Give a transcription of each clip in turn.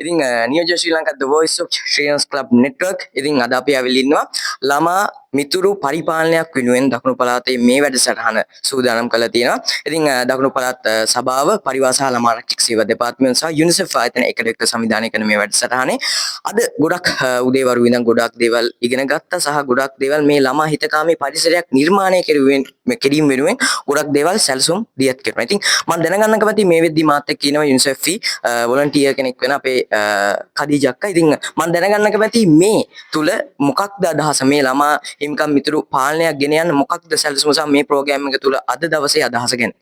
ඉතින් නියෝජ්‍ය ශ්‍රී Lanka The Voice of Children's Club Network ඉතින් අද අපි ආවිල් ඉන්නවා ළමා මිතුරු පරිපාලනයක් වෙනුවෙන් දකුණු පළාතේ මේ වැඩසටහන සූදානම් කරලා තියෙනවා. ඉතින් දකුණු පළාත් සභාව පරිවාර සහ ළමා ආරක්ෂක සේවා දෙපාර්තමේන්තුව සහ යුනිසෙෆ් ආයතන එකට එක්ක සංවිධානය කරන මේ වැඩසටහනේ අද ගොඩක් උදේවරු ඉඳන් ගොඩක් දේවල් ඉගෙන ගත්තා සහ ගොඩක් දේවල් මේ ළමා හිතකාමී පරිසරයක් නිර්මාණය කිරීම වෙනුවෙන් ගොඩක් දේවල් සැලසුම් දියත් කරනවා. ඉතින් මම දැනගන්න කැමතියි මේ වෙද්දි මාත් එක්ක ඉනවා යුනිසෙෆ් වොලන්ටියර් කෙනෙක් වෙන අපේ කදීජ අක්කා. ඉතින් මම දැනගන්න කැමතියි මේ තුල මොකක්ද අදහස මේ ළමා හිමිකම් මිතුරු පාලනයක් ගෙන යන්න මොකක්ද සැලසුම සහ මේ ප්‍රෝග්‍රෑම් එක තුල අද දවසේ අදහස ගැන.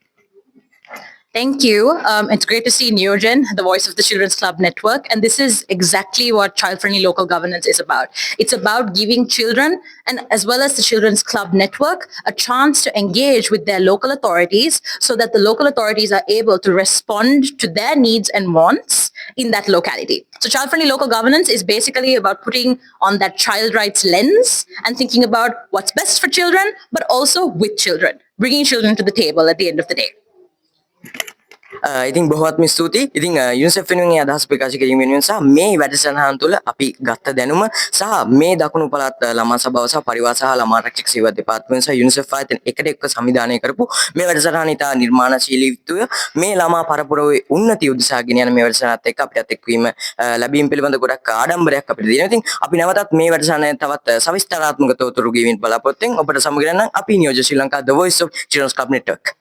Thank you. It's great to see Neogen, the voice of the Children's Club Network. And this is exactly what child-friendly local governance is about. It's about giving children, and as well as the Children's Club Network, a chance to engage with their local authorities so that the local authorities are able to respond to their needs and wants in that locality. So child-friendly local governance is basically about putting on that child rights lens and thinking about what's best for children, but also with children, bringing children to the table at the end of the day. ඉතින් බොහොමත්ම ස්තුතියි. ඉතින් UNICEF වෙනුවෙන් අදහස් ප්‍රකාශ කිරීම වෙනුවෙන් සහ මේ වැඩසටහන තුළ අපි ගත්ත දැනුම සහ මේ දකුණු පළාත් ළමා සභාව සහ පරිවාර සහ ළමා ආරක්ෂක සේවා දෙපාර්තමේන්තුව සහ යුනිසෙෆ් ආයතන එකට එක්ක සංවිධානය කරපු මේ වැඩසටහන ඉතා නිර්මාණශීලීත්වය මේ ළමා පරපුරේ උන්නතිය උදෙසා ගෙන යන මේ වැඩසටහනත් එක්ක අපිටත් එක්වීම ලැබීම පිළිබඳ ගොඩක් ආඩම්බරයක් අපිට තියෙනවා. ඉතින් අපි නැවතත් මේ වැඩසටහනේ තවත් සවිස්තරාත්මක තොරතුරු ගෙවින් බලාපොරොත්තු වෙන ඔබට සමග ගන්න අපි නියෝජ්‍ය ශ්‍රී Lanka The Voice of Children's Club Network